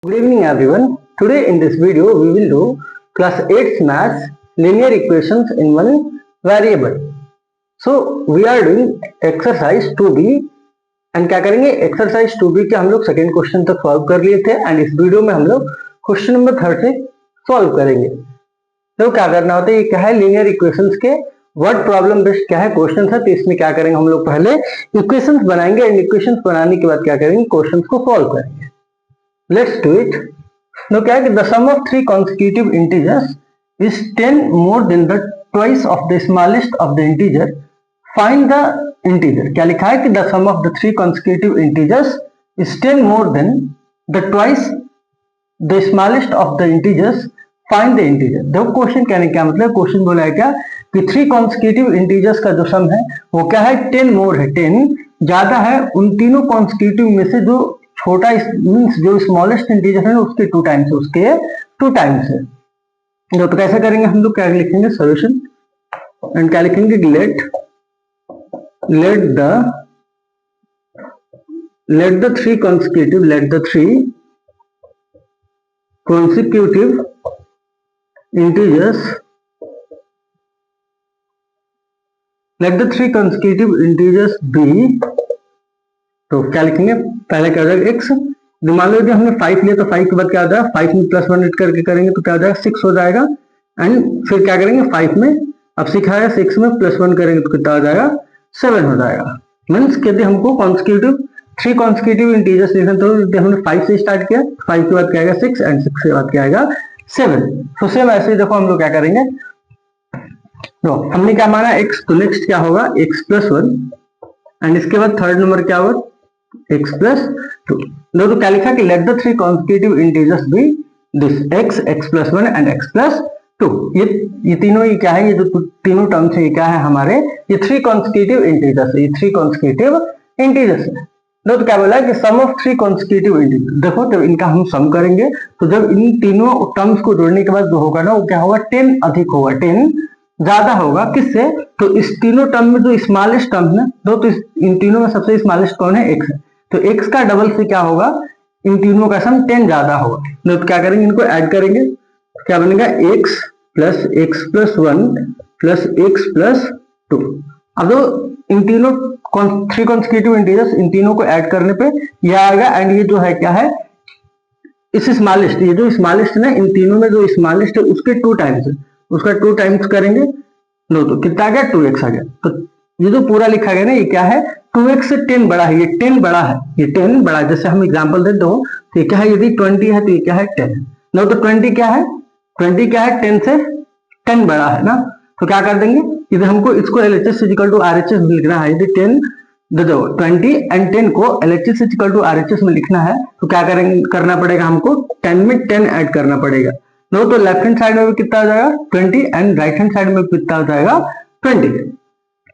Good evening everyone. Today in this video we will do class 8th maths linear equations in one variable. So we are doing exercise 2b and क्या करेंगे exercise 2b के हम लोग second question तक solve कर लिए थे and इस वीडियो में हम लोग क्वेश्चन नंबर 3 से सॉल्व करेंगे. तो क्या करना होता है, ये क्या है लीनियर इक्वेशंस के वर्ड प्रॉब्लम बेस्ड क्या है क्वेश्चन है. तो इसमें क्या करेंगे हम लोग पहले इक्वेशंस बनाएंगे एंड इक्वेशंस बनाने के बाद क्या करेंगे क्वेश्चंस को सॉल्व करेंगे. Let's do it. Now क्या है कि the sum of three consecutive integers is 10 more than the twice of the smallest of the integer. Find the integer. क्या लिखा है कि the sum of the three consecutive integers is 10 more than the twice the smallest of the integers. Find the integer. देखो question कहने क्या मतलब, question बोला है क्या कि थ्री कॉन्सिक्यूटिव इंटीजर्स का जो सम है वो क्या है 10 मोर है, 10 ज्यादा है उन तीनों कॉन्सिक्यूटिव में से जो छोटा मीन्स जो स्मॉलेस्ट इंटीजर है उसके 2 टाइम्स, उसके 2 टाइम्स है. तो कैसे करेंगे हम लोग, क्या लिखेंगे सॉल्यूशन एंड क्या लिखेंगे late the three consecutive integers be. तो क्या लिखेंगे, पहले क्या हो जाएगा x. मान लो यदि हमने 5 लिया तो 5 के बाद क्या हो जाएगा, 5 में +1 ऐड करके करेंगे तो क्या हो जाएगा 6 हो जाएगा. एंड फिर क्या करेंगे 5 में अब सिखाया 6 में +1 करेंगे तो कितना हो जाएगा 7 हो जाएगा. मीन्स यदि हमको थ्री कॉन्सिक्यूटिव इंटीजर्स लिखना तो यदि हमने 5 से स्टार्ट किया, 5 के बाद क्या आएगा 6 एंड 6 के बाद क्या आएगा 7. तो सेम ऐसे ही देखो हम लोग क्या करेंगे, तो हमने क्या माना x, तो नेक्स्ट क्या होगा x+1 एंड इसके बाद थर्ड नंबर क्या होगा x+2. तो क्या लिखा कि let the three consecutive integers be this x+1 and x+2. ये तीनों ही क्या है, ये जो तीनों टर्म्स है ये क्या है हमारे, ये थ्री कॉन्सिक्यूटिव इंटीजर्स है, ये थ्री कॉन्सिक्यूटिव इंटीजर्स है. तो क्या बोला है कि सम ऑफ थ्री कॉन्सिक्यूटिव इंटीजर्स. देखो जब इनका हम सम करेंगे तो जब इन तीनों टर्म्स को जोड़ने के बाद जो होगा ना वो क्या होगा 10 अधिक होगा, 10 ज्यादा होगा. किससे, तो इस तीनों टर्म में जो स्मॉलेस्ट टर्म है तो इन तीनों में सबसे स्मॉलेस्ट कौन है, x है. तो x का डबल से क्या होगा, इन तीनों का सम 10 ज्यादा होगा. तो क्या करेंगे इनको ऐड करेंगे, क्या बनेगा x plus x+1 plus x+2. अब तो इन तीनों थ्री कॉन्सिक्यूटिव इंटीजर्स, इन तीनों को ऐड करने पे ये आएगा एंड ये जो है क्या है इस स्मॉलेस्ट, ये जो स्मॉलेस्ट है ना इन तीनों में जो स्मॉलेस्ट है उसके 2 टाइम्स है, उसका 2 टाइम्स करेंगे नो तो कितना आ गया 2x आ गया. तो ये जो पूरा लिखा गया ना ये क्या है 2x से 10 बड़ा है, ये 10 बड़ा है, ये 10 बड़ा है. जैसे हम एग्जांपल देते हो तो ये क्या है, यदि 20 है तो ये क्या है 10 है. नो तो 20 क्या है 10 से 10 बड़ा है ना. तो क्या कर देंगे, यदि हमको इसको LHS इक्वल टू RHS में लिखना है, यदि 10 दो 20 एंड 10 को LHS इक्वल टू RHS में लिखना है तो क्या करेंगे, करना पड़ेगा हमको 10 में 10 ऐड करना पड़ेगा. नो तो लेफ्ट हैंड साइड में भी कितना हो जाएगा 20 एंड राइट हैंड साइड में कितना हो जाएगा 20.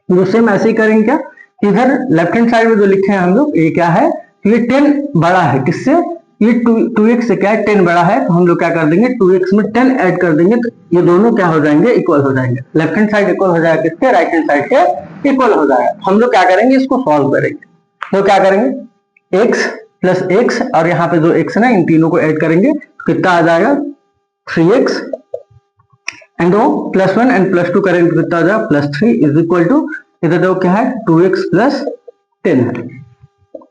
तो सेम ऐसे ही करेंगे क्या, इधर लेफ्ट हैंड साइड में जो लिखे हैं हम लोग ये क्या है, ये 10 बड़ा है किससे, ये 2x से क्या है 10 बड़ा है. तो हम लोग क्या कर देंगे 2x में 10 ऐड कर देंगे तो ये दोनों क्या हो जाएंगे इक्वल हो जाएंगे. लेफ्ट हैंड साइड इक्वल हो जाएगा किसके, राइट हैंड साइड के इक्वल हो जाएगा. हम लोग क्या करेंगे इसको सॉल्व करेंगे. तो क्या करेंगे x प्लस x और यहाँ पे जो x है ना इन तीनों को ऐड करेंगे कितना आ जाएगा 3x एंड वो +1 एंड +2 करेंगे तो कितना आ जाएगा +3 इज इक्वल टू इधर देखो क्या है 2x + 10 है.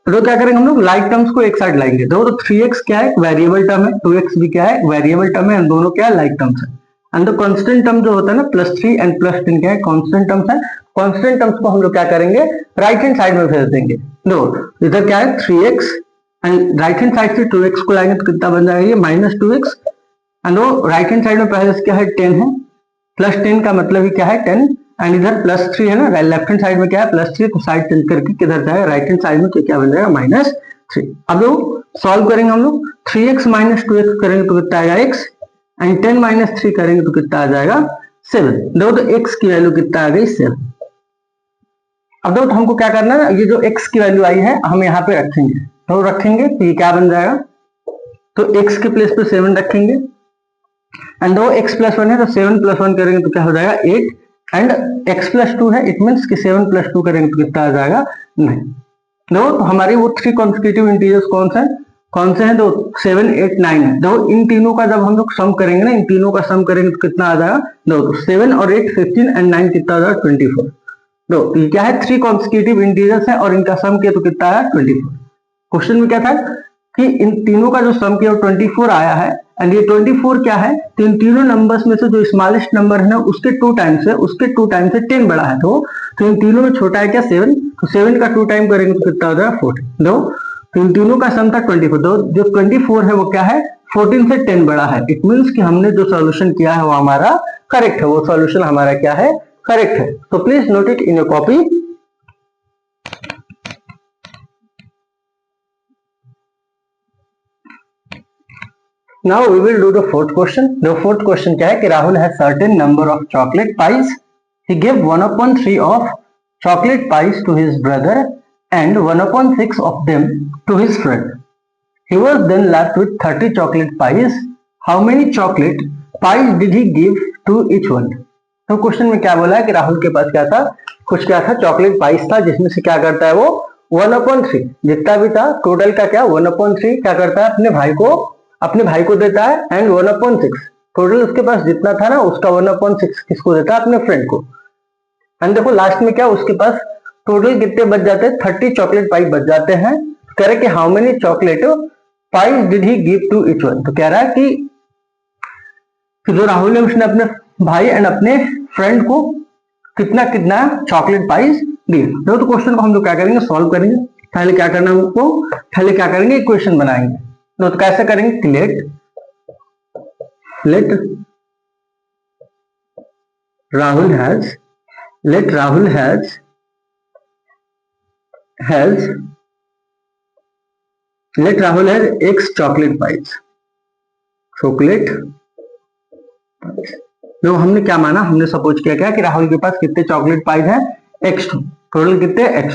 तो क्या करेंगे हम लोग लाइक टर्म्स को एक साइड लाएंगे. तो 3x क्या है वेरिएबल टर्म है, 2x भी क्या है वेरिएबल टर्म है, दोनों क्या है लाइक टर्म्स है. एंड द कांस्टेंट टर्म जो होता है ना +3 एंड +10 क्या है कांस्टेंट टर्म्स है. कांस्टेंट टर्म्स को हम लोग क्या करेंगे राइट हैंड साइड में भेज देंगे. दो इधर क्या है 3x and right hand side से 2x को लाएंगे तो कितना बन जाएगा ये -2x एंड वो राइट हैंड साइड में पहले से क्या है 10 है, +10 का मतलब ही क्या है 10 एंड इधर +3 है ना, लेफ्ट हैंड साइड में क्या है +3 तो साइड चेंज करके किधर जाएगा राइट हैंड साइड में तो क्या बन जाएगा -3. अब लोग सॉल्व करेंगे हम लोग 3x - 2x करेंगे तो कितना आएगा x एंड 10 - 3 करेंगे तो कितना आ जाएगा 7. देखो तो x की वैल्यू कितना आ गई 7. अब देखो तो हमको क्या करना है, ये जो x की वैल्यू आई है हम यहाँ पे रखेंगे. तो रखेंगे तो ये क्या बन जाएगा, तो x के प्लेस पे 7 रखेंगे एंड दो x+1 है तो 7 + 1 करेंगे तो क्या हो जाएगा 8 एंड x+2 है इट मीन्स कि 7 + 2 करेंगे तो कितना आ जाएगा 9. दो तो हमारी वो थ्री कॉन्सिक्यूटिव इंटीजर्स कौन सा है, कौन से हैं? दो 7, 8, 9 है। देखो इन तीनों का जब हम लोग सम करेंगे ना, इन तीनों का सम करेंगे तो कितना आ जाएगा? देखो 7 और 8 15 एंड 9 कितना आ जाएगा? 24। तो ये क्या है? 3 कॉन्सेक्यूटिव इंटीजर्स है और इनका सम किया तो कितना आया? 24। क्वेश्चन में क्या था कि इन तीनों का जो सम किया वो 24 आया है। एंड ये 24 क्या है? तो इन तीनों नंबर्स में से जो स्मॉलेस्ट नंबर है ना उसके 2 टाइम्स है, उसके 2 टाइम्स से 10 बड़ा है। तो इन तीनों में छोटा है क्या? 7। तो 7 का 2 टाइम करेंगे तो कितना हो जाएगा? 14। दो तो इन तीनों का सम था 24। दो जो 24 है वो क्या है? 14 से 10 बड़ा है। इट मीन्स कि हमने जो सॉल्यूशन किया है वो हमारा करेक्ट है। वो सॉल्यूशन हमारा क्या है? करेक्ट है। तो please note it in your copy. Now we will do the fourth question. The fourth question क्या है कि Rahul has certain number of chocolate pies. He gave 1/3 of chocolate pies to his brother and 1/6 of them to his friend. He was then left with 30 chocolate pies. How many chocolate pies did he give to each one? तो question में क्या बोला है कि राहुल के पास क्या था? कुछ क्या था? चॉकलेट पाइस था, जिसमें से क्या करता है वो 1/3 जितना भी था टोटल का क्या 1/3 क्या करता है? अपने भाई को देता है। एंड 1/6 टोटल उसके पास जितना था ना उसका 1/6 किसको देता है? अपने फ्रेंड को। एंड देखो लास्ट में क्या उसके पास टोटल कितने बच जाते हैं? 30 चॉकलेट पाई बच जाते हैं। कह रहे कि how many chocolate pie did he give to each one? तो कह रहा है कि जो राहुल है उसने अपने भाई एंड अपने फ्रेंड को कितना कितना चॉकलेट पाइस दिए। तो क्वेश्चन को हम लोग क्या करेंगे? सॉल्व करेंगे। पहले क्या करना है हमको? पहले क्या करेंगे? इक्वेशन बनाएंगे। तो कैसे करेंगे कि let Rahul has X chocolate pies. तो हमने क्या माना? हमने सपोज किया क्या कि राहुल के पास कितने चॉकलेट पाइज हैं? X टोटल कितने? X।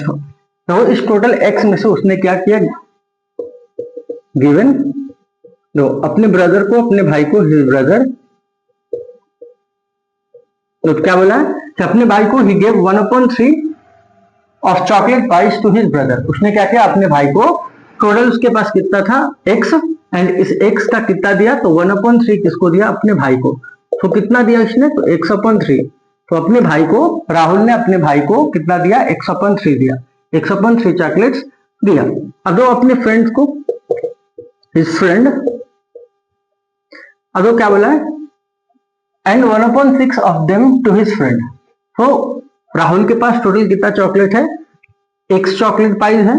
तो इस टोटल X में से उसने क्या किया? गिवन दो अपने ब्रदर को, अपने भाई को, हिज ब्रदर। तो क्या बोला है कि अपने भाई को he gave 1/3 of chocolate pies to his brother. उसने क्या किया? अपने भाई को टोटल उसके पास कितना था? X एंड इस X का कितना दिया? तो 1/3 किसको दिया? अपने भाई को। तो कितना दिया इसने? तो X/3। तो अपने भाई को, राहुल ने अपने भाई को कितना दिया? X/3 दिया। X/3 चॉकलेट्स दिया। अब दो अपने फ्रेंड्स को, हिज फ्रेंड। अब वो क्या बोला है? And 1/6 of them to his friend. तो राहुल के पास टोटल कितना चॉकलेट है? X चॉकलेट पाइज है।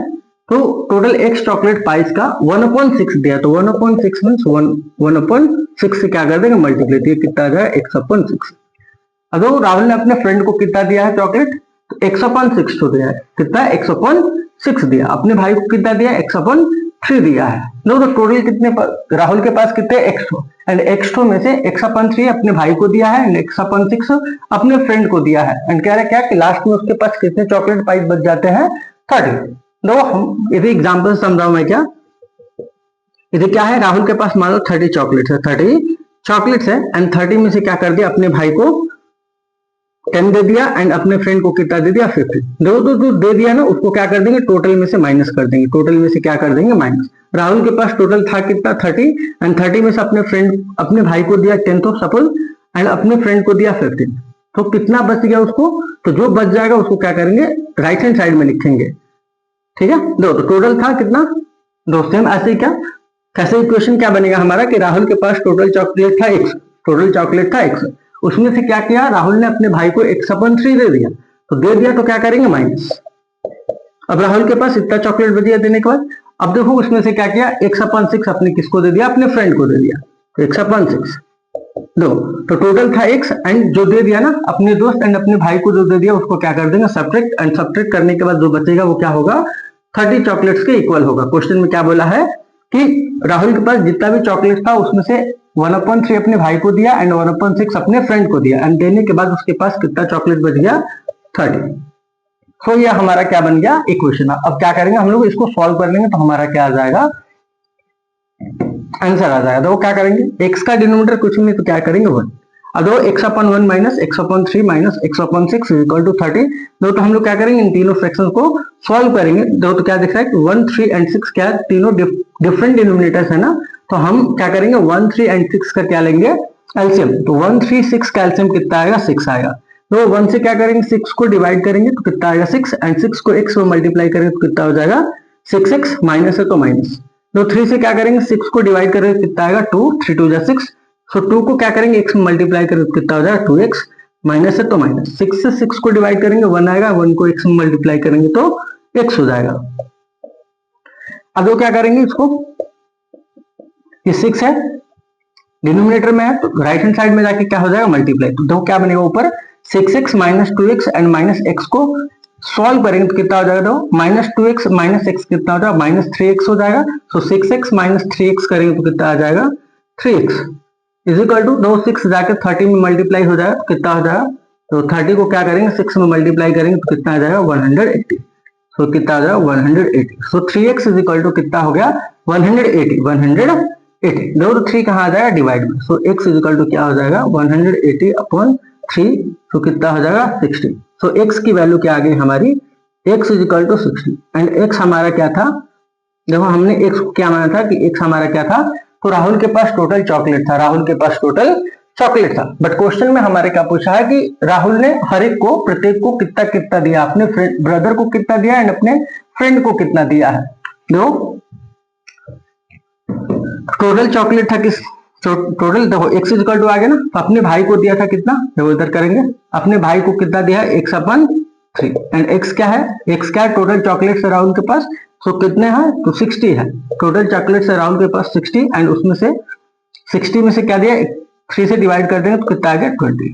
तो टोटल X चॉकलेट पाइज का 1/6 दिया। तो 1/6 मीन्स 1/6 से क्या कर देंगे? मल्टीप्लाई। तो कितना आ जाएगा? X/6। अब राहुल ने अपने फ्रेंड को कितना दिया है चॉकलेट? तो X/6 तो दिया है। कितना? X/6 दिया। अपने भाई को कितना दिया? X/3 दिया है। तो टोटल कितने राहुल के पास कितने? X एंड X में से X/3 अपने भाई को दिया है एंड X/6 अपने फ्रेंड को दिया है। एंड कह रहे क्या कि लास्ट में उसके पास कितने चॉकलेट पाइस बच जाते हैं? 30। दो हम इधर एग्जाम्पल समझाऊ मैं क्या? इधर क्या है? राहुल के पास मान लो 30 चॉकलेट्स है, 30 चॉकलेट्स है एंड 30 में से क्या कर दिया? अपने भाई को 10 दे दिया एंड अपने फ्रेंड को कितना दे दिया? 50। दो जो दे दिया ना उसको क्या कर देंगे? टोटल में से माइनस कर देंगे। टोटल में से क्या कर देंगे? माइनस। राहुल के पास टोटल था कितना? 30 एंड 30 में से अपने भाई को दिया 10 तो सपोज एंड अपने फ्रेंड को दिया 15। तो कितना बच गया उसको? तो जो बच जाएगा उसको क्या करेंगे? राइट हैंड साइड में लिखेंगे। ठीक है। दो तो टोटल था कितना? दो। सेम ऐसे ही क्या कैसे इक्वेशन क्या बनेगा हमारा कि राहुल के पास टोटल चॉकलेट था X, टोटल चॉकलेट था X। उसमें से क्या किया? राहुल ने अपने भाई को X/3 दे दिया। तो दे दिया तो क्या करेंगे? माइनस। अब राहुल के पास इतना चॉकलेट बच गया देने के बाद। अब देखो उसमें से क्या किया? X/6 अपने किसको दे दिया? अपने फ्रेंड को दे दिया। तो X/6 दो तो टोटल था X एंड जो दे दिया ना अपने दोस्त एंड अपने भाई को जो दे दिया उसको क्या कर देंगे? सब्ट्रैक्ट। एंड सब्ट्रैक्ट करने के बाद जो बचेगा वो क्या होगा? 30 चॉकलेट्स के इक्वल होगा। क्वेश्चन में क्या बोला है कि राहुल के पास जितना भी चॉकलेट था उसमें से 1/3 अपने भाई को दिया एंड 1/6 अपने फ्रेंड को दिया एंड देने के बाद उसके पास कितना चॉकलेट बच गया? 30। तो ये हमारा क्या बन गया? इक्वेशन। अब क्या करेंगे हम लोग? इसको सॉल्व कर लेंगे तो हमारा क्या आ जाएगा? आंसर आ जाएगा। तो वो क्या करेंगे? X का डिनोमिनेटर कुछ नहीं तो क्या करेंगे? 1। अब देखो x upon 1 minus x upon 3 minus x upon 6 is equal to 30। तो हम लोग क्या करेंगे, इन तीनों फ्रैक्शंस को सॉल्व करेंगे। तो क्या दिख रहा है कि 1, 3 एंड 6 क्या है, तीनों डिफरेंट डिनोमिनेटर्स है ना, तो हम क्या करेंगे 1, 3 एंड 6 का क्या लेंगे, एलसीएम। तो 1, 3, 6 का एलसीएम कितना आएगा, 6 आएगा। तो 1 से क्या करेंगे, 6 को डिवाइड करेंगे तो कितना आएगा 6, एंड 6 को x में मल्टीप्लाई करेंगे तो कितना हो जाएगा 6x, माइनस है तो माइनस। तो 3 से क्या करेंगे, 6 को डिवाइड करेंगे तो कितना आएगा 2, 3 2 जा 6। सो 2 को क्या करेंगे x में मल्टीप्लाई करेंगे तो कितना हो जाएगा 2x, माइनस है तो माइनस। 6 से 6 को डिवाइड करेंगे 1 आएगा, 1 को x में मल्टीप्लाई करेंगे तो x हो जाएगा। अब वो क्या करेंगे इसको, ये 6 है डिनोमिनेटर में है, तो राइट हैंड साइड में जाके क्या हो जाएगा मल्टीप्लाई। तो देखो क्या बनेगा ऊपर 6x minus 2x and minus x को सॉल्व करेंगे तो कितना हो जाएगा, तो माइनस 2x माइनस x कितना हो जाएगा, माइनस 3x हो जाएगा। तो 6x माइनस 3x करेंगे तो कितना आ जाएगा 3x इज इक्वल टू, दो 6 जाकर 30 में मल्टीप्लाई हो जाएगा तो कितना हो जाएगा, तो 30 को क्या करेंगे 6 में मल्टीप्लाई करेंगे तो कितना आ जाएगा 180। सो कितना आ जाएगा 180। सो 3x इज इक्वल टू कितना हो गया 180। दो 3 कहाँ आ जाएगा डिवाइड में। सो x इज इक्वल टू क्या हो जाएगा 180 अपॉन 3, तो कितना हो जाएगा 60। सो x की वैल्यू क्या आ गई हमारी, x is equal to 60 and x हमारा क्या था, देखो हमने x को क्या माना था कि x हमारा क्या था, तो राहुल के पास टोटल चॉकलेट था, राहुल के पास टोटल चॉकलेट था। बट क्वेश्चन में हमारे क्या पूछा है कि राहुल ने हर एक को, प्रत्येक को कितना कितना दिया, अपने ब्रदर को कितना दिया एंड अपने फ्रेंड को कितना दिया है। देखो टोटल चॉकलेट था किस, टोटल देखो x इज इक्वल टू आ गया ना, तो अपने भाई को दिया था कितना, देखो इधर करेंगे, अपने भाई को कितना दिया है x अपन 3 एंड x क्या है, x क्या है टोटल चॉकलेट है राहुल के पास। सो कितने हैं, तो 60 है टोटल चॉकलेट है राहुल के पास 60, एंड उसमें से 60 में से क्या दिया 3 से डिवाइड कर देंगे तो कितना आ गया 20।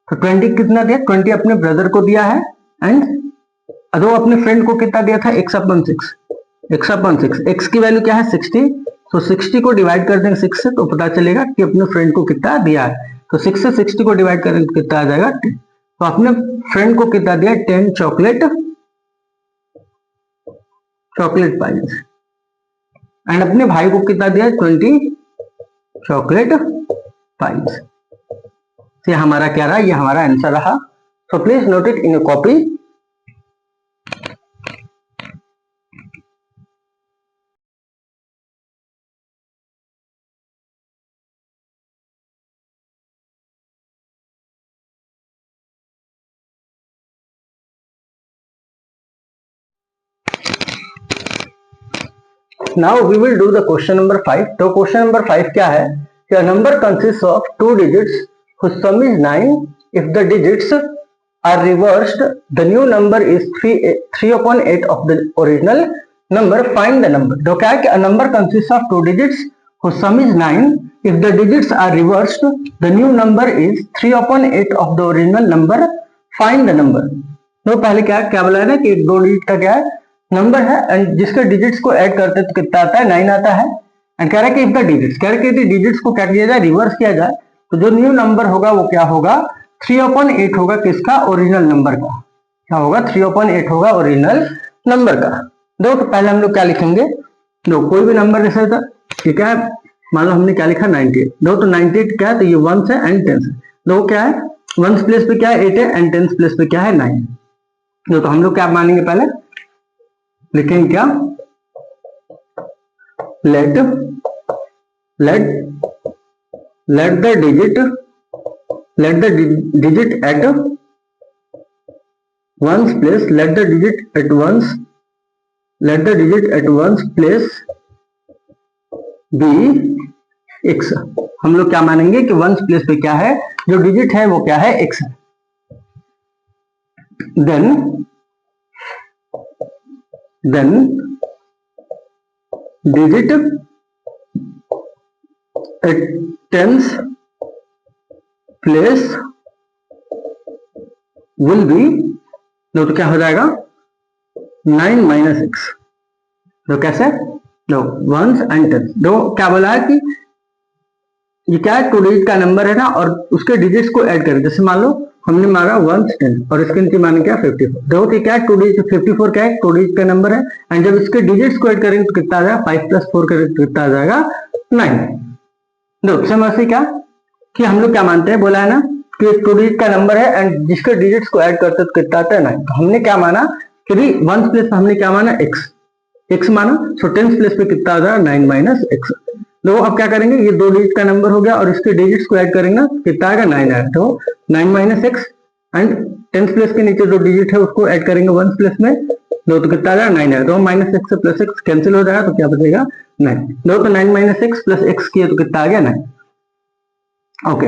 तो 20 कितना दिया, 20 अपने ब्रदर को दिया है, एंड दो अपने फ्रेंड को कितना दिया था x अपन 6, x की वैल्यू क्या है 60। तो 60 को डिवाइड कर देंगे 6 से तो पता चलेगा कि अपने फ्रेंड को कितना दिया है। तो 6 से 60 को डिवाइड करेंगे तो कितना आ जाएगा 10। तो अपने फ्रेंड को कितना दिया 10 चॉकलेट पाइज, एंड अपने भाई को कितना दिया 20 चॉकलेट पाइज। ये हमारा क्या रहा, ये हमारा आंसर रहा। सो please note it in a copy. Now we will do the question number 5. तो question number 5 क्या है कि a number consists of two digits whose sum is 9. If the digits are reversed, the new number is 3 upon 8 of the original number. Find the number. तो क्या है कि a number consists of two digits whose sum is 9. If the digits are reversed, the new number is 3 upon 8 of the original number. Find the number. तो पहले क्या बोला है ना कि दो डिजिट का क्या है नंबर है, एंड जिसके डिजिट्स को ऐड करते तो कितना आता है 9 आता है। एंड कह रहा है कि इफ द डिजिट्स, कह रहा है कि डिजिट्स को क्या किया जाए रिवर्स किया जाए, तो जो न्यू नंबर होगा वो क्या होगा 3/8 होगा, किसका ओरिजिनल नंबर का। क्या होगा 3/8 होगा ओरिजिनल नंबर का। दो तो पहले हम लोग क्या लिखेंगे, दो कोई भी नंबर जैसे था ठीक है, मान लो हमने क्या लिखा 98, दो तो 98 क्या है तो ये 1 है एंड 10 है। दो क्या है 1 प्लेस पे क्या है 8 है एंड 10 प्लेस पे क्या है 9। दो तो हम लोग क्या मानेंगे, पहले लिखेंगे क्या, let the digit at ones place, let the digit at ones place be x। हम लोग क्या मानेंगे कि वंस प्लेस पे क्या है, जो डिजिट है वो क्या है x है। then digit at tens place will be, तो क्या हो जाएगा 9 माइनस एक्स। तो कैसे, दो वंस एंड टेंस। दो क्या बोला है कि ये क्या है टू डिजिट का नंबर है ना, और उसके डिजिट्स को ऐड करें। जैसे मान लो हमने मांगा 1 10 और इसके नीचे माने क्या 54। देखो कि क्या है टू डिजिट 54 क्या है टू डिजिट का नंबर है, एंड जब इसके डिजिट्स को ऐड करेंगे तो कितना आ जाएगा 5 + 4 करेंगे तो कितना आ जाएगा 9। देखो सेम ऐसे क्या कि हम लोग क्या मानते हैं, बोला है ना कि 2 डिजिट का नंबर है एंड जिसके डिजिट्स को ऐड करते तो कितना आता है 9। तो हमने क्या माना कि भाई वंस प्लेस पे हमने क्या माना x माना, सो टेंस प्लेस पे कितना आ जाएगा 9 माइनस एक्स। तो अब क्या करेंगे, ये 2 डिजिट का नंबर हो गया और इसके डिजिट्स को ऐड करेंगे ना कितना आएगा 9 आएगा। तो 9 minus x and tens place के नीचे जो डिजिट है उसको ऐड करेंगे वंस प्लेस में, दो तो कितना आ जाएगा 9 आएगा। तो माइनस एक्स से प्लस एक्स कैंसिल हो जाएगा तो क्या बचेगा 9। दो तो 9 माइनस एक्स प्लस एक्स किया तो कितना आ गया 9। ओके,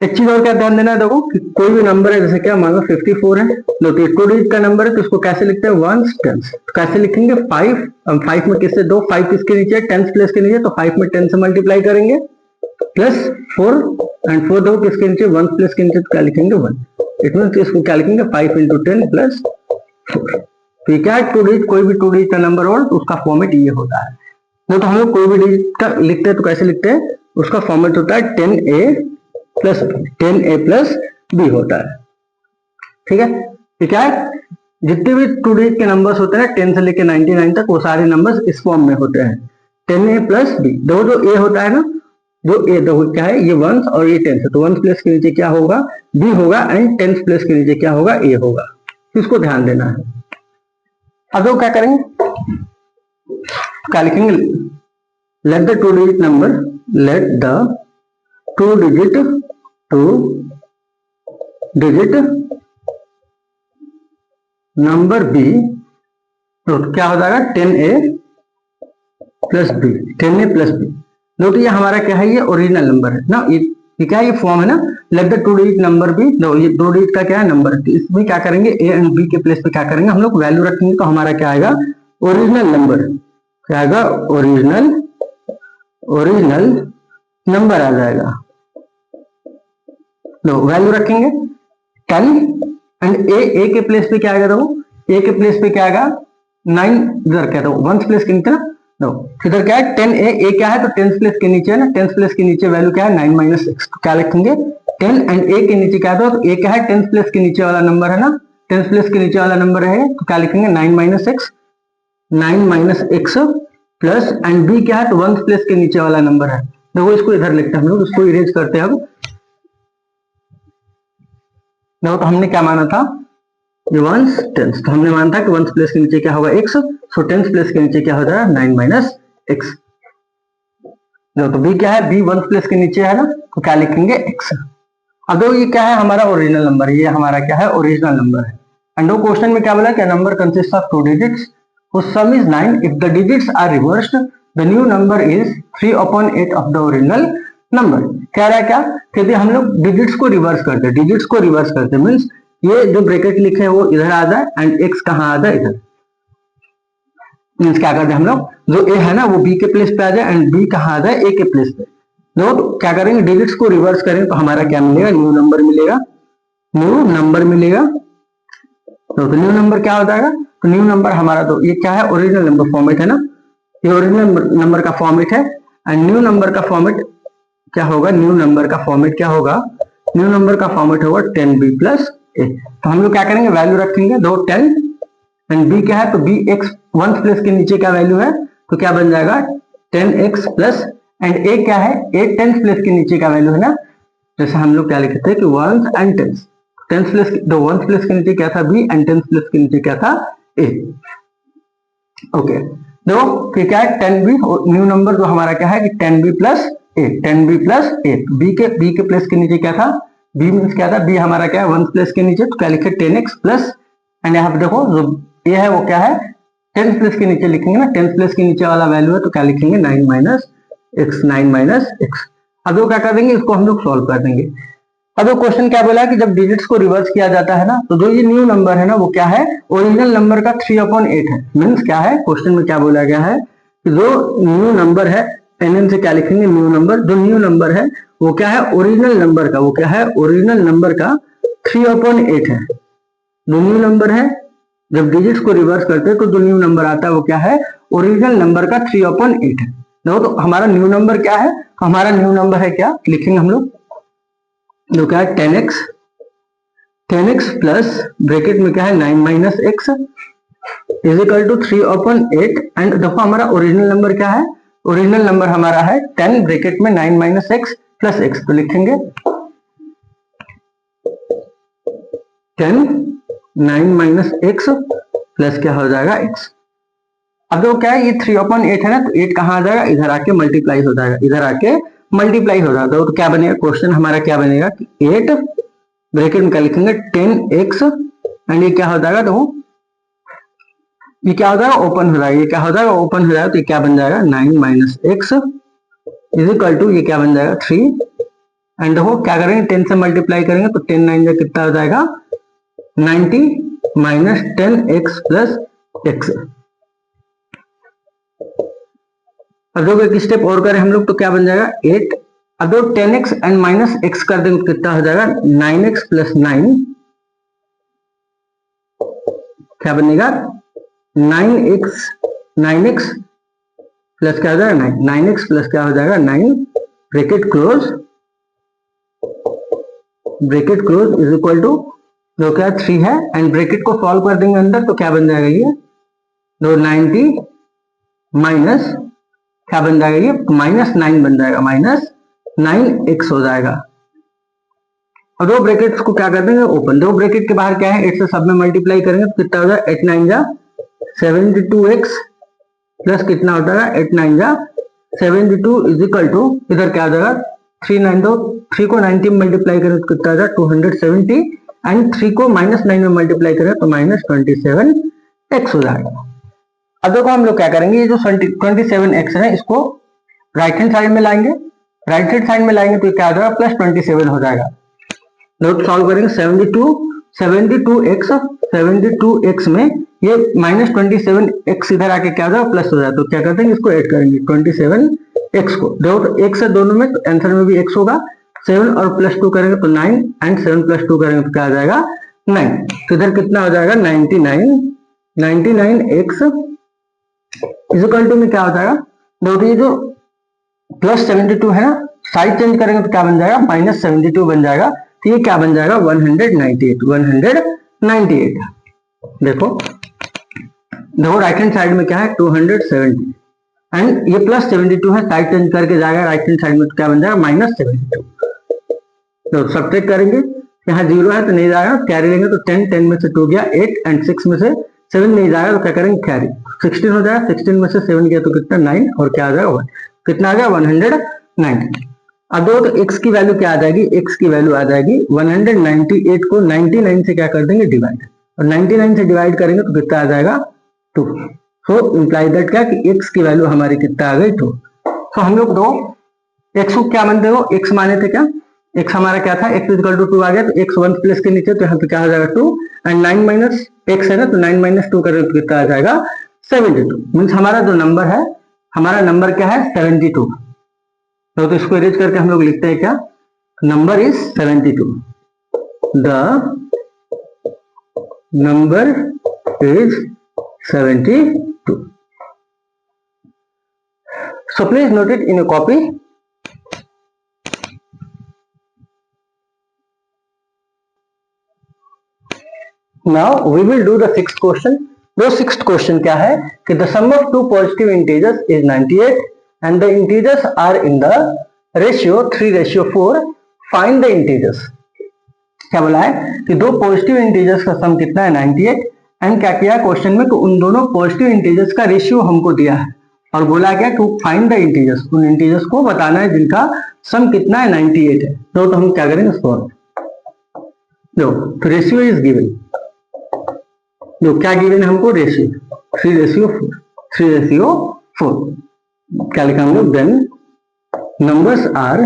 एक चीज और क्या ध्यान देना है, देखो कि कोई भी नंबर है जैसे क्या मान लो 54 है, तो 2 डिजिट का नंबर है तो इसको कैसे लिखते हैं वंस टेंस। तो कैसे लिखेंगे 5 में किससे 2 5 किसके नीचे टेंस प्लेस के नीचे, तो 5 में 10 से मल्टीप्लाई करेंगे प्लस 4 एंड 4 दो किसके नीचे वंस प्लेस के नीचे, तो क्या लिखेंगे 1। इट मीन इसको क्या लिखेंगे 5 इंटू 10 प्लस 4। तो ये क्या है 2 डिजिट, कोई भी 2 डिजिट का नंबर हो तो उसका फॉर्मेट ये होता है। तो हम लोग कोई भी डिजिट का लिखते हैं तो कैसे लिखते हैं, उसका फॉर्मेट होता है 10a प्लस b होता है। ठीक है, ठीक है, जितने भी 2 डिजिट के नंबर्स होते हैं 10 से लेकर 99 तक वो सारे नंबर्स इस फॉर्म में होते हैं 10a प्लस b। दो जो a होता है ना, जो a दो क्या है ये वंस और ये टेंस है, तो वंस प्लेस के नीचे क्या होगा b होगा एंड टेंस प्लेस के नीचे क्या होगा a होगा। इसको ध्यान देना है। अब लोग क्या करेंगे, क्या लिखेंगे, let the 2 digit number, let the 2 digit number b, तो क्या हो जाएगा 10a plus b, 10a plus b। तो ये हमारा क्या है, ये ओरिजिनल नंबर है ना, ये क्या है, ये फॉर्म है ना, let the 2 digit number b। ये 2 डिजिट का क्या है नंबर है, तो इसमें क्या करेंगे a एंड b के प्लेस पे क्या करेंगे हम लोग वैल्यू रखेंगे, तो हमारा क्या आएगा ओरिजिनल नंबर, क्या आएगा ओरिजिनल नंबर आ जाएगा। लो वैल्यू रखेंगे 10 एंड ए के प्लेस पे क्या आएगा, देखो ए के प्लेस पे क्या आएगा 9, इधर क्या था वंस प्लेस के नीचे ना, नो इधर क्या है 10 ए क्या है तो टेंस प्लेस के नीचे है ना, टेंस प्लेस के नीचे वैल्यू क्या है 9 माइनस एक्स। क्या लिखेंगे 10 एंड ए के नीचे क्या था, तो ए क्या है टेंस प्लेस के नीचे वाला नंबर है ना, टेंस प्लेस के नीचे वाला नंबर है तो क्या लिखेंगे 9 minus x plus and b क्या है तो वंस प्लेस के नीचे वाला नंबर है, देखो इसको इधर लिखते हैं हम लोग, इसको इरेज करते हैं। अब देखो तो हमने क्या माना था ये वंस टेंस, तो हमने माना था कि वंस प्लेस के नीचे क्या होगा x, सो टेंस प्लेस के नीचे क्या हो जाएगा 9 माइनस एक्स। तो b क्या है, b वंस प्लेस के नीचे है ना, तो क्या लिखेंगे x। अब ये क्या है हमारा ओरिजिनल नंबर, ये हमारा क्या है ओरिजिनल नंबर है। एंड वो क्वेश्चन में क्या बोला क्या number consist of 2 digits whose sum is 9 if the digits are reversed the new number is 3/8 of the original number। कह रहा है क्या कि हम लोग डिजिट्स को रिवर्स करते मींस ये जो ब्रैकेट लिखे है वो इधर आ जाए एंड x कहाँ आ जाए इधर, मींस क्या करते हैं हम लोग जो a है ना वो b के प्लेस पे आ जाए एंड b कहाँ आ जाए a के प्लेस पे। तो क्या करेंगे डिजिट्स को रिवर्स करेंगे तो हमारा क्या मिलेगा न्यू नंबर मिलेगा। तो न्यू नंबर क्या हो जाएगा, तो न्यू नंबर हमारा तो ये क्या है ओरिजिनल नंबर फॉर्मेट है ना, ये ओरिजिनल नंबर का फॉर्मेट है एंड न्यू नंबर का फॉर्मेट क्या होगा, न्यू नंबर का फॉर्मेट होगा 10b प्लस a। तो हम लोग क्या करेंगे वैल्यू रखेंगे दो 10 एंड b क्या है तो b x वंस प्लेस के नीचे क्या वैल्यू है तो क्या बन जाएगा 10x प्लस एंड a क्या है a टेंस प्लेस के नीचे का वैल्यू है ना, जैसे हम लोग क्या लिखते हैं कि वंस एंड टेंस प्लेस, दो वंस प्लेस के नीचे क्या था b एंड टेंस प्लेस के नीचे क्या था a। ओके देखो फिर क्या है 10b, न्यू नंबर जो हमारा क्या है कि 10b प्लस a। b के प्लेस के नीचे क्या था b मींस क्या था, b हमारा क्या है वंस प्लेस के नीचे, तो क्या लिखे 10x प्लस एंड यहाँ पे देखो जो a है वो क्या है टेंस प्लेस के नीचे लिखेंगे ना, टेंस प्लेस के नीचे वाला वैल्यू है तो क्या लिखेंगे 9 माइनस एक्स। अब वो क्या कर देंगे इसको हम लोग सॉल्व कर देंगे। अब क्वेश्चन क्या बोला है कि जब डिजिट्स को रिवर्स किया जाता है ना तो जो ये न्यू नंबर है ना वो क्या है ओरिजिनल नंबर का 3/8 है। मींस क्या है क्वेश्चन में क्या बोला गया है कि जो न्यू नंबर है एन से क्या लिखेंगे न्यू नंबर, जो न्यू नंबर है वो क्या है ओरिजिनल नंबर का, वो क्या है ओरिजिनल नंबर का 3/8 है। जो न्यू नंबर है जब डिजिट्स को रिवर्स करते हैं तो जो न्यू नंबर आता है वो क्या है ओरिजिनल नंबर का 3/8 है। देखो तो हमारा न्यू नंबर क्या है, हमारा न्यू नंबर है क्या लिखेंगे हम लोग जो क्या है 10x प्लस ब्रैकेट में क्या है 9 minus x is equal to 3/8 and देखो हमारा ओरिजिनल नंबर क्या है, ओरिजिनल नंबर हमारा है 10 ब्रैकेट में 9 माइनस एक्स प्लस एक्स, तो लिखेंगे 10 9 माइनस एक्स प्लस क्या हो जाएगा एक्स। अब देखो क्या है, ये 3/8 है ना, तो 8 कहाँ आ जाएगा, इधर आके मल्टीप्लाई हो जाएगा, इधर आके मल्टीप्लाई हो जाएगा। तो क्या बनेगा, क्वेश्चन हमारा क्या बनेगा कि 8 ब्रैकेट में क्या लिखेंगे 10x एंड ये क्या हो जाएगा, देखो ये क्या हो जाएगा ओपन हो जाएगा, ये क्या हो जाएगा ओपन हो जाएगा, तो ये क्या बन जाएगा 9 minus x is equal to ये क्या बन जाएगा 3 एंड देखो क्या करेंगे 10 से मल्टीप्लाई करेंगे तो 10 9 कितना हो जाएगा 90 माइनस 10x प्लस एक्स। अब देखो एक स्टेप और करें हम लोग तो क्या बन जाएगा 8, अब देखो 10x एंड माइनस x कर देंगे तो कितना हो जाएगा 9x प्लस 9, क्या बनेगा 9x प्लस क्या हो जाएगा 9x प्लस क्या हो जाएगा 9 bracket close is equal to जो क्या 3 है एंड ब्रैकेट को सॉल्व कर देंगे अंदर तो क्या बन जाएगा ये 90 माइनस क्या बन जाएगा ये -9 बन जाएगा, -9x हो जाएगा। और दो ब्रैकेट्स को क्या कर देंगे ओपन, दो ब्रैकेट के बाहर क्या है 8 से सब में मल्टीप्लाई करेंगे तो कितना हो जाएगा 8 9 जा 72x प्लस कितना होता है 8 9 जा 72 इज इक्वल टू इधर क्या हो जाएगा 3 9 दो 3 को 90 में मल्टीप्लाई करें तो कितना हो जाएगा 270 एंड 3 को -9 में मल्टीप्लाई करें तो -27x हो जाएगा। अब देखो हम लोग क्या करेंगे, ये जो 27x है इसको राइट हैंड साइड में लाएंगे, राइट हैंड साइड में लाएंगे तो क्या हो जाएगा +27 हो जाएगा। नोट सॉल्व करेंगे 72x में ये -27x इधर आके क्या हो जाएगा प्लस हो जाएगा, तो क्या करते हैं इसको ऐड करेंगे 27x को, देखो x है दोनों में तो आंसर में भी x होगा, 7 और +2 करेंगे तो 9 एंड 7 + 2 करेंगे तो क्या आ जाएगा 9, तो इधर कितना हो जाएगा 99x इज इक्वल टू में क्या हो जाएगा, देखो ये जो +72 है ना साइड चेंज करेंगे तो क्या बन जाएगा -72 बन जाएगा, तो ये क्या बन जाएगा 198। देखो राइट हैंड साइड में क्या है 270 एंड ये +72 है, साइड चेंज करके जाएगा राइट हैंड साइड में तो क्या बन जाएगा -72। तो सब्ट्रैक्ट करेंगे, यहाँ 0 है तो नहीं जाएगा, कैरी लेंगे तो 10 में से 2 गया 8 एंड 6 में से 7 नहीं जाएगा तो क्या करेंगे कैरी 16 हो जाएगा, 16 में से 7 गया तो कितना 9 और क्या आ जाएगा 1, कितना आ गया 190। अब दो तो x की वैल्यू क्या आ जाएगी, x की वैल्यू आ जाएगी 198 को 99 से क्या कर देंगे डिवाइड, और 99 से डिवाइड करेंगे तो कितना आ जाएगा 2, सो इंप्लाई दैट क्या कि x की वैल्यू हमारी कितना आ गई 2। तो हम लोग दो x को क्या मानते हो, x माने थे क्या, x हमारा क्या था x इक्वल टू 2 आ गया तो x 1 प्लस के नीचे तो यहाँ पे क्या हो जाएगा 2 एंड 9 माइनस x है ना तो 9 माइनस 2 करें तो कितना आ जाएगा 72, मीन्स हमारा जो नंबर है हमारा नंबर क्या है 72। तो इसको इरेज करके हम लोग लिखते हैं क्या, number is 72, the number is 72। So please note it in a copy. Now we will do the sixth question. वो सिक्स्थ क्वेश्चन क्या है कि the sum of two positive integers is 98 and the integers are in the ratio 3:4, find the integers। क्या बोला है कि दो positive integers का सम कितना है 98 एंड क्या किया क्वेश्चन में कि उन दोनों पॉजिटिव इंटीजर्स का रेशियो हमको दिया है और बोला क्या टू फाइंड द इंटीजर्स, उन इंटीजर्स को बताना है जिनका सम कितना है 98 है। तो हम क्या करेंगे सॉल्व, दो तो रेशियो इज गिवन, जो क्या गिवन है हमको रेशियो 3:4 क्या लिखा हम लोग, देन नंबर्स आर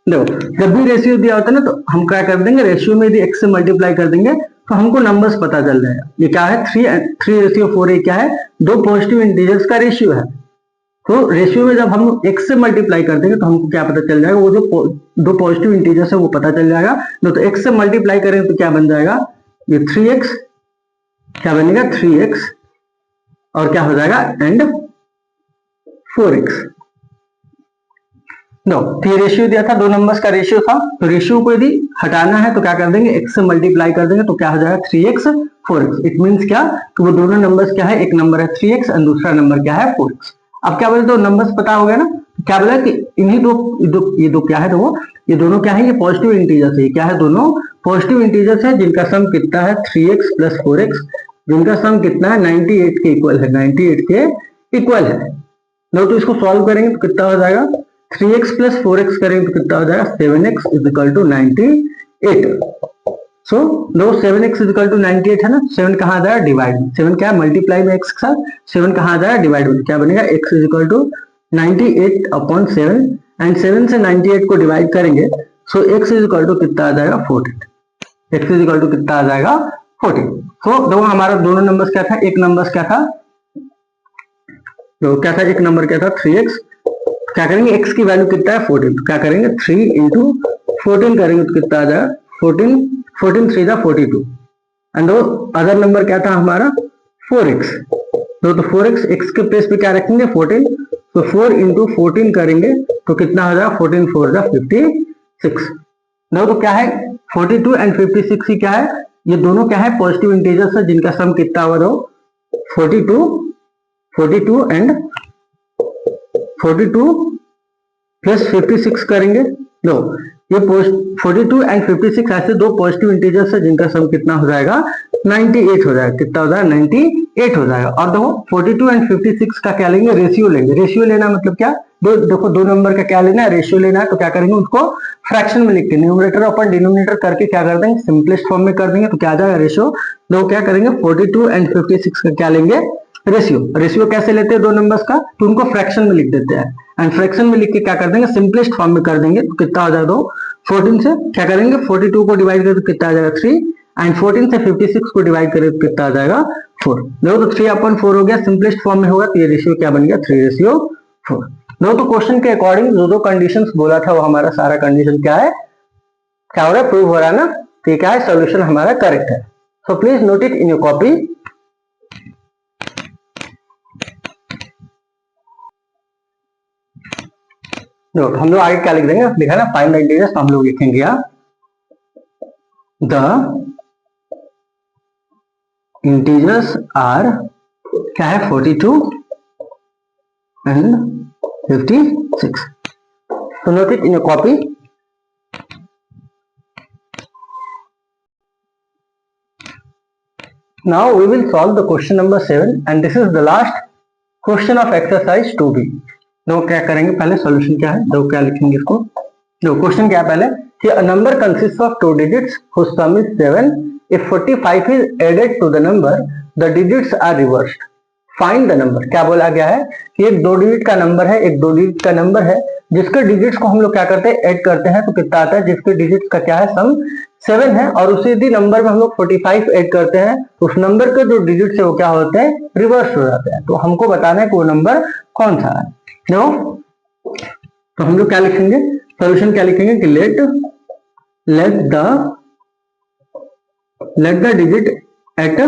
देखो जब भी रेशियो दिया होता है ना तो हम क्या कर देंगे रेशियो में यदि x से मल्टीप्लाई कर देंगे तो हमको नंबर्स पता चल जाएगा। ये क्या है 3:4, ये क्या है दो पॉजिटिव इंटीजर्स का रेशियो है। तो रेशियो में जब हम x से मल्टीप्लाई कर देंगे तो हमको क्या पता चल जाएगा, वो जो दो पॉजिटिव इंटीजर्स है वो पता चल जाएगा। तो x से मल्टीप्लाई करेंगे तो क्या बन जाएगा, ये 3x क्या बनेगा 3x और क्या हो जाएगा एंड 4x। नो तो ये रेशियो दिया था, दो नंबर्स का रेशियो था, तो रेशियो को यदि हटाना है तो क्या कर देंगे x से मल्टीप्लाई कर देंगे तो क्या हो जाएगा 3x 4x। इट मींस क्या कि वो दोनों नंबर्स क्या है, एक नंबर है 3x और दूसरा नंबर क्या है 4x। अब क्या बोले, तो नंबर्स पता हो गया ना, क्या बोला कि इन्हीं ये दो क्या है, तो ये दोनों क्या है, ये पॉजिटिव इंटीजर्स है। क्या है, दोनों पॉजिटिव इंटीजर्स है जिनका सम कितना है 3x प्लस 4x, जिनका सम कितना है 98 के इक्वल है, 98 के इक्वल है। नो तो इसको सॉल्व करेंगे तो कितना हो जाएगा, 3x प्लस 4x करेंगे तो कितना हो जाएगा 7x is equal to 98। So no 7x is equal to 98 है ना, 7 कहाँ आ जाएगा डिवाइड, 7 क्या है मल्टीप्लाई में x के साथ, 7 कहाँ आ जाएगा डिवाइड में, क्या बनेगा x is equal to 98 upon 7 and 7 से 98 को डिवाइड करेंगे, so x is equal to कितना आ जाएगा 14, x इज इक्वल टू कितना आ जाएगा 14। सो देखो हमारा दोनों नंबर्स क्या था, एक नंबर क्या था, तो क्या था, एक नंबर क्या था 3x, क्या करेंगे x की वैल्यू कितना है 14, तो क्या करेंगे 3 इंटू 14 करेंगे तो कितना आ जाएगा 14 3 जा 42 एंड अदर नंबर क्या था हमारा 4x, तो 4x x के प्लेस पे क्या रखेंगे 14, तो 4 इंटू 14 करेंगे तो कितना हो जाएगा 14 4 जा 56। तो क्या है 42 एंड 56 ही क्या है, ये दोनों क्या है पॉजिटिव इंटीजर्स है जिनका सम कितना हुआ, 42 एंड 42 प्लस 56 करेंगे। लो ये 42 एंड 56 ऐसे दो पॉजिटिव इंटीजर्स है जिनका सम कितना हो जाएगा 98 हो जाएगा, कितना हो जाएगा 98 हो जाएगा। और देखो 42 एंड 56 का क्या लेंगे, रेशियो लेंगे। रेशियो लेना मतलब क्या, देखो दो नंबर का क्या लेना है, रेशियो लेना है, तो क्या करेंगे उसको फ्रैक्शन में लिख के न्यूमरेटर अपन डिनोमिनेटर करके क्या कर देंगे सिंपलेस्ट फॉर्म में कर देंगे, तो क्या आ जाएगा रेशियो। तो क्या करेंगे 42 एंड 56 का क्या लेंगे रेशियो। रेशियो कैसे लेते हैं दो नंबर्स का, तो उनको फ्रैक्शन में लिख देते हैं एंड फ्रैक्शन में लिख के क्या कर देंगे सिंपलेस्ट फॉर्म में कर देंगे, तो कितना हो जाएगा 14 से क्या करेंगे 42 को डिवाइड करें तो कितना आ जाएगा 3 एंड 14 से 56 को डिवाइड करें तो कितना आ जाएगा 4। देखो तो 3/4 हो गया, सिंपलेस्ट फॉर्म में होगा तो ये रेशियो क्या बन गया 3:4। देखो तो क्वेश्चन के अकॉर्डिंग जो कंडीशंस बोला था वो हमारा सारा कंडीशन क्या है, क्या हो रहा है प्रूव हो रहा है ना, तो क्या है सोल्यूशन हमारा करेक्ट है। सो please note it in your copy. Note हम लोग आगे क्या लिख देंगे, लिखा ना फाइंड द इंटीजर्स, तो हम लोग लिखेंगे द इंटीजर्स आर क्या है 42 and 56। So note it in your copy. Now we will solve the question number 7 and this is the last question of exercise 2b. देखो क्या करेंगे, पहले सॉल्यूशन क्या है, देखो क्या लिखेंगे इसको। देखो क्वेश्चन क्या है पहले कि a number consists of two digits whose sum is 7. If 45 is added to the number, the digits are reversed. Find the number. क्या बोला गया है कि एक 2 डिजिट का नंबर है, एक 2 डिजिट का नंबर है जिसके डिजिट्स को हम लोग क्या करते हैं ऐड करते हैं, तो कितना आता है, जिसके डिजिट्स का क्या है सम 7 है और उसी यदि नंबर में हम लोग 45 ऐड करते हैं तो उस नंबर के जो डिजिट्स है वो क्या होते हैं रिवर्स हो जाते हैं। तो हमको बताना है कि वो नंबर कौन सा है। देखो तो हम लोग क्या लिखेंगे, सोल्यूशन क्या लिखेंगे कि let the digit at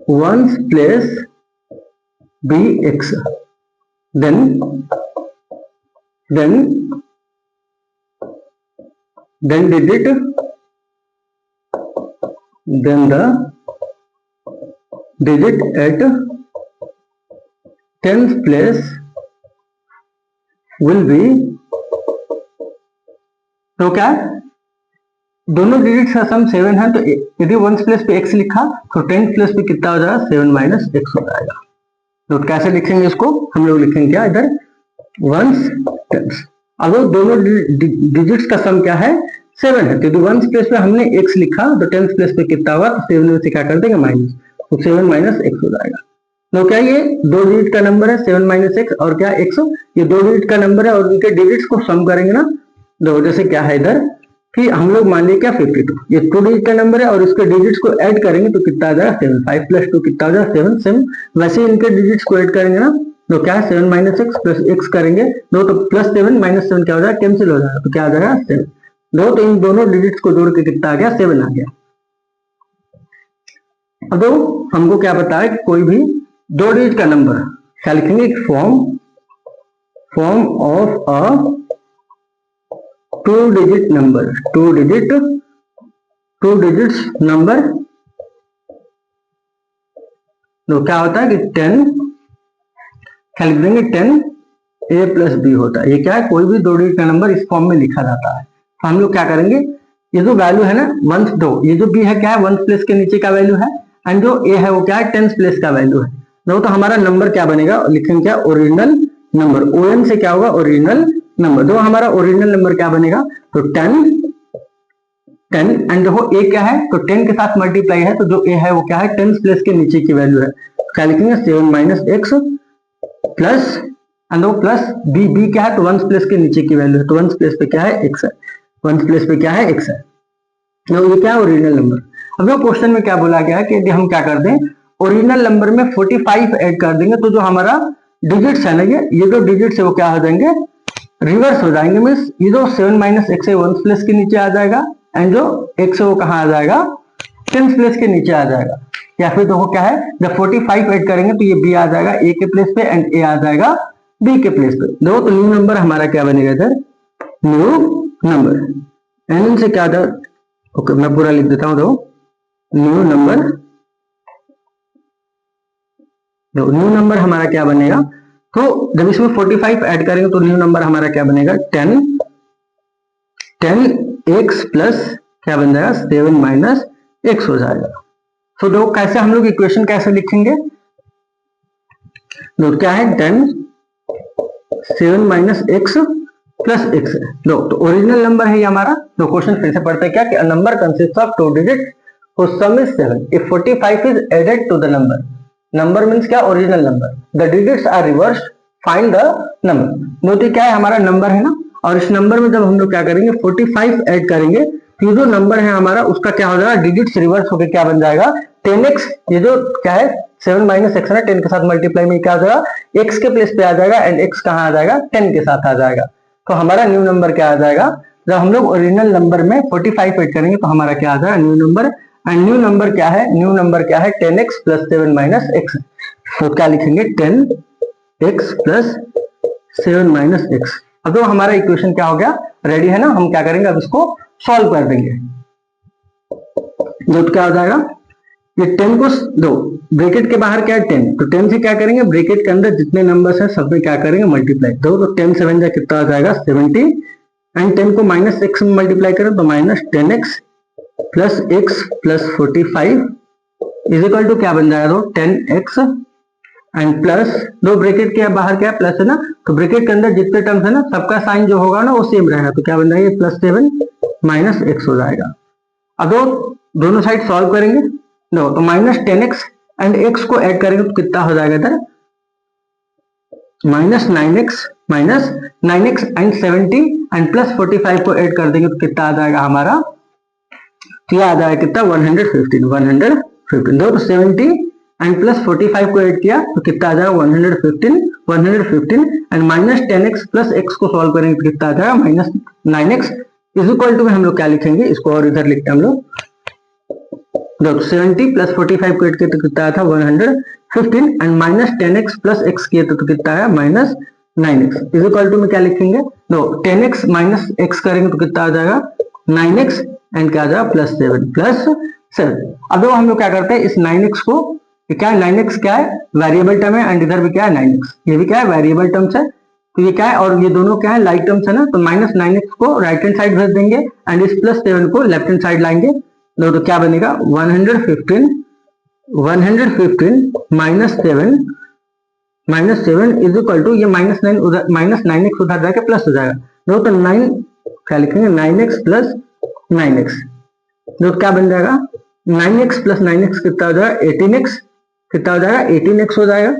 ones place be x, then digit, then the digit at 10th place will be, तो क्या दोनों डिजिट्स का सम 7 है, तो यदि वंस प्लेस पे x लिखा तो 10th प्लेस पे कितना हो जाएगा 7 माइनस x हो जाएगा। तो कैसे लिखेंगे इसको, हम लोग लिखेंगे क्या इधर वंस टेंस। अब दोनों डिजिट्स का सम क्या है 7 है, तो यदि वंस प्लेस पे हमने x लिखा तो 10th प्लेस पे कितना हुआ तो 7 में से क्या कर देंगे माइनस, तो 7 माइनस x हो जाएगा। तो क्या ये 2 डिजिट का नंबर है 7 माइनस x और क्या x, ये 2 डिजिट का नंबर है और उनके डिजिट्स को सम करेंगे ना, तो जैसे क्या है इधर कि हम लोग मान लिया क्या 52, ये 2 डिजिट का नंबर है और इसके डिजिट्स को ऐड करेंगे तो कितना आ जाएगा 7, 5 प्लस 2 कितना हो जाएगा 7, सेम वैसे इनके डिजिट्स को ऐड करेंगे ना, तो क्या है 7 माइनस एक्स प्लस एक्स करेंगे दो, तो प्लस 7 माइनस 7 क्या हो जाएगा कैंसिल हो जाएगा, तो क्या आ जाएगा 7 दो, तो इन दोनों डिजिट्स को जोड़ के कितना आ गया 7 आ गया। अब दो हमको क्या पता है कि कोई भी 2 डिजिट का नंबर क्या लिखेंगे, form of a 2 digit number, 2 digits number, तो क्या होता है कि 10 क्या लिख देंगे 10a प्लस बी होता है। ये क्या है, कोई भी दो डिजिट का नंबर इस फॉर्म में लिखा जाता है। तो हम लोग क्या करेंगे, ये जो वैल्यू है ना वंस दो, ये जो बी है क्या है वंस प्लेस के नीचे का वैल्यू है, एंड जो ए है वो क्या है टेंस प्लेस का वैल्यू है। तो हमारा नंबर क्या बनेगा, लिखेंगे क्या ओरिजिनल नंबर, ओएन से क्या होगा ओरिजिनल नंबर। जो हमारा ओरिजिनल नंबर क्या बनेगा, तो 10 एंड देखो ए क्या है, तो 10 के साथ मल्टीप्लाई है, तो जो ए है वो क्या है टेंस प्लेस के नीचे की वैल्यू है। क्या लिखेंगे 7 माइनस एक्स प्लस एंड वो प्लस बी, बी क्या है तो वंस प्लेस के नीचे की वैल्यू है, तो वंस प्लेस पे क्या है एक्स है, वंस प्लेस पे क्या है एक्स है। तो ये क्या है ओरिजिनल नंबर। अब जो क्वेश्चन में क्या बोला गया है कि यदि हम क्या कर दें ओरिजिनल नंबर में 45 ऐड कर देंगे, तो जो हमारा डिजिट्स है ना ये जो डिजिट्स है वो क्या हो जाएंगे रिवर्स हो जाएंगे। मीन्स ये जो 7 माइनस एक्स है वंस प्लेस के नीचे आ जाएगा, एंड जो एक्स है वो कहाँ आ जाएगा टेंस प्लेस के नीचे आ जाएगा। या फिर देखो क्या है जब 45 ऐड करेंगे तो ये बी आ जाएगा ए के प्लेस पे एंड ए आ जाएगा बी के प्लेस पे। देखो तो न्यू नंबर हमारा क्या बनेगा इधर, न्यू नंबर। एन से क्या था, ओके मैं पूरा लिख देता हूं। देखो न्यू नंबर हमारा क्या बनेगा, तो जब इसमें 45 ऐड करेंगे तो न्यू नंबर हमारा क्या बनेगा 10x प्लस क्या बन जाएगा 7 माइनस एक्स हो जाएगा। तो देखो कैसे हम लोग इक्वेशन कैसे लिखेंगे, तो क्या है 7 माइनस एक्स प्लस एक्स है। दो तो ओरिजिनल नंबर है ये हमारा। तो क्वेश्चन फिर से पढ़ते हैं क्या कि a number consist of two digit whose sum is 7 if 45 is added to the number। Number means क्या original number, the digits are reversed find the number. तो क्या है हमारा नंबर है ना, और इस नंबर में जब हम लोग क्या करेंगे 45 ऐड करेंगे तो जो नंबर है हमारा उसका क्या हो जाएगा डिजिट्स रिवर्स होकर क्या बन जाएगा 10x। ये जो क्या है 7 माइनस एक्स है ना 10 के साथ मल्टीप्लाई में क्या हो जाएगा x के प्लेस पे आ जाएगा, एंड x कहाँ आ जाएगा 10 के साथ आ जाएगा। तो हमारा न्यू नंबर क्या आ जाएगा, जब हम लोग ओरिजिनल नंबर में 45 ऐड करेंगे तो हमारा क्या आ जाएगा new number. And new number क्या है, न्यू नंबर क्या है 10x प्लस 7 माइनस एक्स। तो क्या लिखेंगे 10x प्लस 7 माइनस एक्स। अब तो हमारा इक्वेशन क्या हो गया रेडी है ना, हम क्या करेंगे अब इसको सॉल्व कर देंगे। तो क्या हो जाएगा ये 10 को दो ब्रैकेट के बाहर क्या है 10, तो 10 से क्या करेंगे ब्रैकेट के अंदर जितने नंबर्स हैं सब में क्या करेंगे मल्टीप्लाई दो, तो 10 7 जा कितना हो जाएगा 70, एंड 10 को माइनस एक्स में मल्टीप्लाई करें तो minus 10x plus x plus 45 is equal to क्या बन जाएगा 10x एंड प्लस दो ब्रैकेट के बाहर क्या प्लस है ना, तो ब्रैकेट के अंदर जितने टर्म्स है ना सबका साइन जो होगा ना वो सेम रहेगा, तो क्या बन जाएगा प्लस 7 माइनस एक्स हो जाएगा। अब दोनों साइड सॉल्व करेंगे नो, तो माइनस 10x एंड x को ऐड करेंगे तो कितना हो जाएगा इधर minus 9x and 70 and plus 45 को ऐड कर देंगे तो कितना आ जाएगा हमारा, तो आ जाएगा कितना 115 दो, तो 70 एंड प्लस 45 को ऐड किया तो कितना आ जाएगा 115 and minus 10x plus x को सॉल्व करेंगे तो कितना आ जाएगा minus 9x is equal to में हम लोग क्या लिखेंगे इसको, और इधर लिखते हैं हम लोग 70 प्लस 45 को ऐड किया तो कितना आया था 115 and minus 10x plus x किया तो कितना आया minus 9x is equal to में क्या लिखेंगे 10x माइनस x करेंगे तो कितना आ जाएगा 9x एंड क्या आ जाएगा प्लस 7। अब हम लोग क्या करते हैं इस 9x को, क्या है 9x क्या है वेरिएबल टर्म है, एंड इधर भी क्या है 9x ये भी क्या है वेरिएबल टर्म्स है, तो ये क्या है और ये दोनों क्या है लाइक टर्म्स है ना, तो माइनस 9x को राइट हैंड साइड भेज देंगे एंड इस प्लस 7 को लेफ्ट हैंड साइड लाएंगे, तो क्या बनेगा 115 माइनस 7 इज इक्वल टू ये माइनस 9x उधर जाके प्लस हो जाएगा, तो 9 क्या लिखेंगे 9x प्लस 9x, तो क्या बन जाएगा 9x प्लस 9x कितना हो जाएगा 18x, कितना हो जाएगा 18x हो जाएगा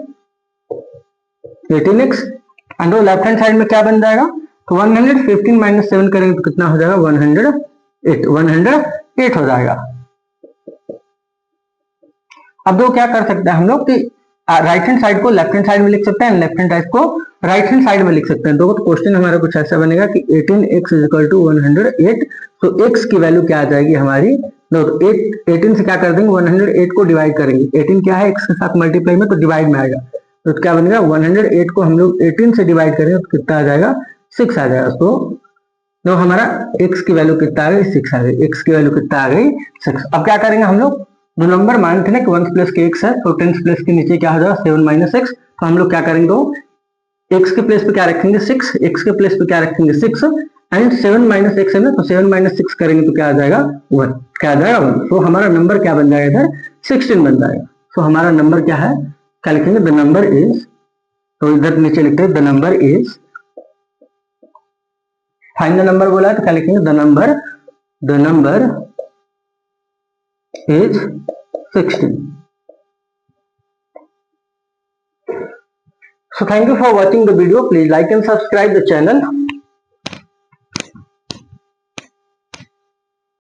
18x and left hand side में क्या बन जाएगा, तो 115 माइनस 7 करेंगे तो कितना हो जाएगा 108 हो जाएगा। अब क्या कर सकते हैं हम लोग कि राइट हैंड साइड को लेफ्ट हैंड साइड में लिख सकते हैं, लेफ्ट हैंड साइड को राइट हैंड साइड में लिख सकते हैं। तो क्वेश्चन हमारा कुछ ऐसा बनेगा कि 18x इज इक्वल टू 108, तो x की वैल्यू क्या आ जाएगी हमारी, तो 18 से क्या कर देंगे 108 को डिवाइड करेंगे, 18 क्या है x के साथ मल्टीप्लाई में तो डिवाइड में आएगा, तो क्या बनेगा 108 को हम लोग 18 से डिवाइड करेंगे तो कितना आ जाएगा 6 आ जाएगा। तो हमारा x की वैल्यू कितना आ गई 6 आ गई, x की वैल्यू कितना आ गई 6। अब क्या करेंगे हम लोग दो नंबर मानते हैं कि 1 प्लस के x है, तो 10 प्लस के नीचे क्या हो जाएगा 7 माइनस एक्स, तो हम लोग क्या करेंगे x के प्लेस पे क्या रखेंगे 6, x के प्लेस पे क्या रखेंगे 6 एंड 7 माइनस एक्स है ना, तो 7 माइनस 6 करेंगे तो क्या आ जाएगा 1, क्या आ जाएगा 1। तो हमारा नंबर क्या बन जाएगा इधर 16 बन जाएगा। तो हमारा नंबर क्या है, क्या लिखेंगे द नंबर इज, तो इधर नीचे लिखते हैं the number is, find the number बोला है तो क्या लिखेंगे the number is 16। So thank you for watching the video. Please like and subscribe the channel.